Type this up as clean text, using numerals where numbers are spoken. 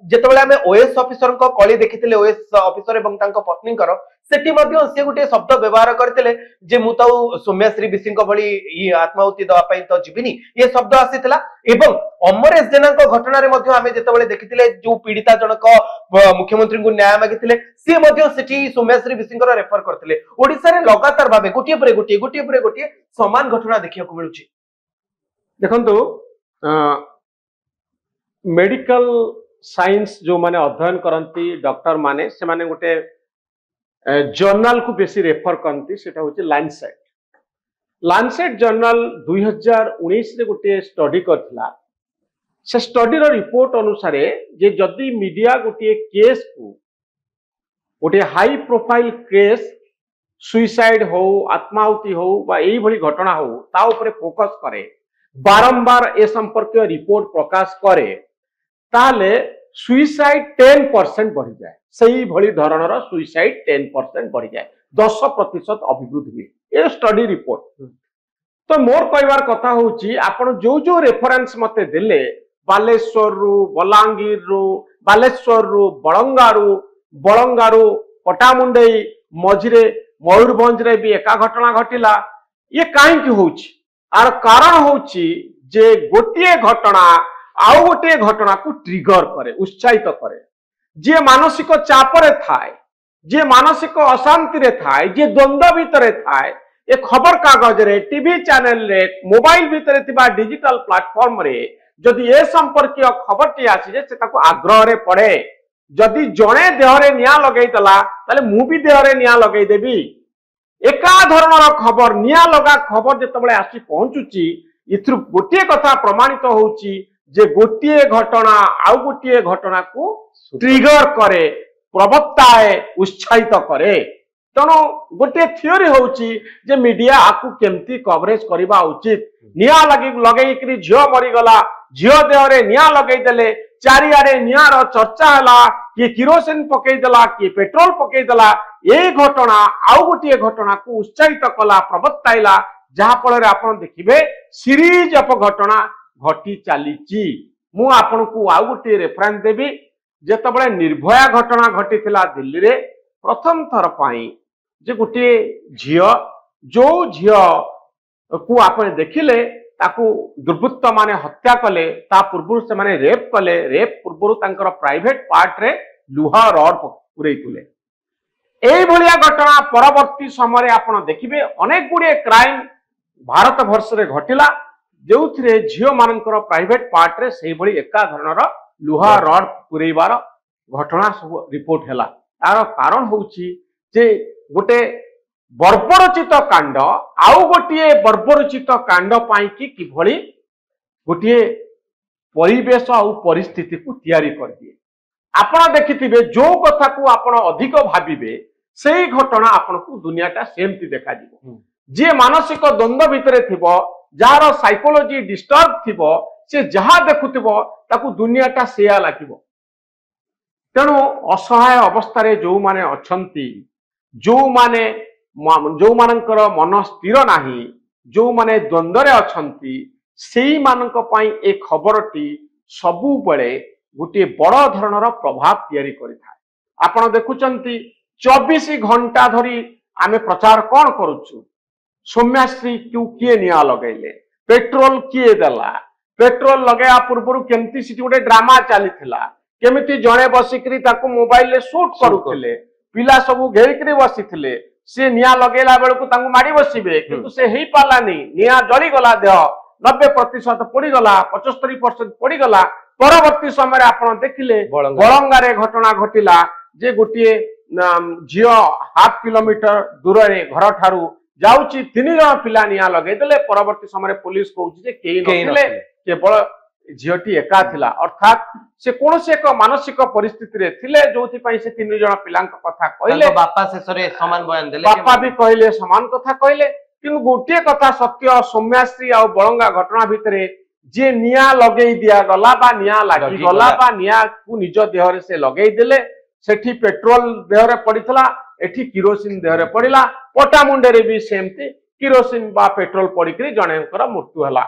जेतेबेले आमे OS officer को कली देखिथिले ओएस ऑफिसर एवं तांको पत्नी कर सेठी मध्ये से गुटे शब्द व्यवहार करथिले जे मु तो सौम्याश्री बिसिंग को भली ई आत्माहुति दवा पई तो जिबिनी ये शब्द आसीथिला एवं अमरेश जेना को घटना रे मध्ये आमे जेतेबेले देखिथिले जो पीड़िता जनक मुख्यमंत्री को न्याय मागिथिले से मध्ये सेठी सौम्याश्री बिसिंग को रेफर करथिले ओडिसा रे लगातार भाबे गोटिए परे गोटिए समान घटना देखिया को मिलुची देखंतु मेडिकल साइंस जो माने अध्ययन करती डॉक्टर माने से माने गोटे जर्नल को बेसी रेफर करती सेटा होची लांसेट जर्नल 2019 रे गोटे स्टडी करथिला से स्टडी रो रिपोर्ट अनुसार जे जदी मीडिया गोटे केस को गोटे हाई प्रोफाइल केस सुइसाइड हो आत्माहुति हो बा एई भली घटना हो ता ऊपर फोकस करे बारंबार ए संपर्क रिपोर्ट प्रकाश करे ताले सुइसाइड 10% बढ़ी जाए सही भली धरणर सुइसाइड 10% बढ़ी जाए 10% अभिवृद्धि हुए ए स्टडी रिपोर्ट तो मोर कहवार कथा होची आपण जो जो रेफरेंस मते देले बालेश्वर रु बलांगीर रु बालेश्वर रु बळंगारू पटामुंडई मझिरे मयूरभंज रे भी एका घटना घटिला ये काहे होची आर कारण होची जे गोटिए घटना आउ गोटे घटना को ट्रिगर करे उत्साहित करे जे मानसिक चापरे थाए जे मानसिक अशांति रे थाए जे द्वंद्व भितरे थाए ए खबर कागज रे टीवी चैनल रे मोबाइल भितरे थिबा डिजिटल प्लेटफॉर्म रे जदि ए संपर्कीय खबर टी आसी जे से ताको आग्रह रे पड़े जदि जणे देह रे निया लगेई तला ताले मु भी देह रे निया लगेई देबी एका धरणर खबर निया लगा खबर जेतबेले आसी पहुंचुची इथु गोटे कथा प्रमाणित होउची जे गोटे घटना आउ गोटे घटना को ट्रिगर करे प्रवक्ताए उत्साहित करे तेणु गोटे थियोरी होउची जे मीडिया आकु केमती कवरेज करबा उचित निया लगेई झियो मरीगला झियो देह रे निया लगेई देले चारिआडे नियार चर्चा हला कि किरोसिन पकई देला कि पेट्रोल पकई देला ए घटना आउ गोटे घटना को उत्साहित कला प्रवक्ताइला जहा फल आपण देखिबे सीरीज ऑफ घटना घटी चलीची मु आपण को आउ गोटे रेफरेंस देबी जेतबेले निर्भया घटना घटिथिला दिल्ली रे प्रथम थर पाई जे गोटे झियो जो झियो को आपण देखिले ताकू दुर्वृत्त माने हत्या कले ता पूर्व से माने रेप कले रेप पूर्व तांकर प्राइवेट पार्ट रे लुहा रड पुरैथिले एई भलिया घटना परवर्ती समय आपण देखिबे अनेक गुडे क्राइम भारत वर्ष रे घटिला जोथिरे झियो मानकर प्राइवेट पार्ट रे सेही भली एका धरणर लुहा रड पुरैबार घटना सब रिपोर्ट हैला तार कारण होउची जे गोटे बर्बरचित कांड आउ गोटे बर्बरचित कांड पाई कि भली गोटे परिवेश आउ परिस्थिति को तैयारी कर दिए आपण देखिथिबे जो कथा को आपण अधिक भाबिबे सेही घटना आपण को दुनियाटा सेमती देखा दिबो जे मानसिक द्वंद्व भितरे थिबो जार साइकोलॉजी डिस्टर्ब थिबो से जहा देखुथिबो ताकू दुनियाटा सेया लागिबो तेणु असहाय अवस्था रे जो माने अछंती जो मानकर मन स्थिर नाही जो माने द्वंद्व रे अछंती सेही मानक पई ए खबरटी सबु बेले गोटे बड़ धरणर प्रभाव तैयारी करिथाय आपण देखुचंती 24 घंटा धरी आमे प्रचार कोन करूछु सौम्याश्री क्यों किए निया लगैले पेट्रोल किए देला पेट्रोल लगेया पूर्व केमती सिटी गोटे ड्रामा चलीथिला केमिति जणे बसिकरी ताको मोबाइल रे शूट करूथिले पिला सब घेरिकरी बसिथिले से निया लगेला बेलकु तांगु माडी बसिबे किंतु से हेई पालानी निया जली गला देह 90% पड़ी गला 75% पड़ी गला परवर्ती समय आपण देखिले बळंगारे घटना घटिला जे गोटे झियो हाफ किलोमीटर दूर रे घर ठारू जाउची 3 जण पिला निया लगेई देले परवर्ती समय पुलिस कहउची जे केई नथिले केवल झियोटी एका थिला अर्थात से कौन से एक मानसिक परिस्थिति रे थिले जोथि पई से 3 जण पिलांक कथा कहले बापा शेषरे समान बयान देले बापा भी कहले समान कथा कहले किंतु गोटे कथा सत्य सौम्याश्री आ बळंगा घटना भितरे जे निया लगेई दिया गला बा निया लागि गला बा निया को निज देह रे से लगेई देले सेठी पेट्रोल देह रे पड़ितला एठी किरोसिन देह रे पड़िला पटामुंडे रे भी सेमती किरोसिन बा पेट्रोल पड़िकरी जणेकर मृत्यु हला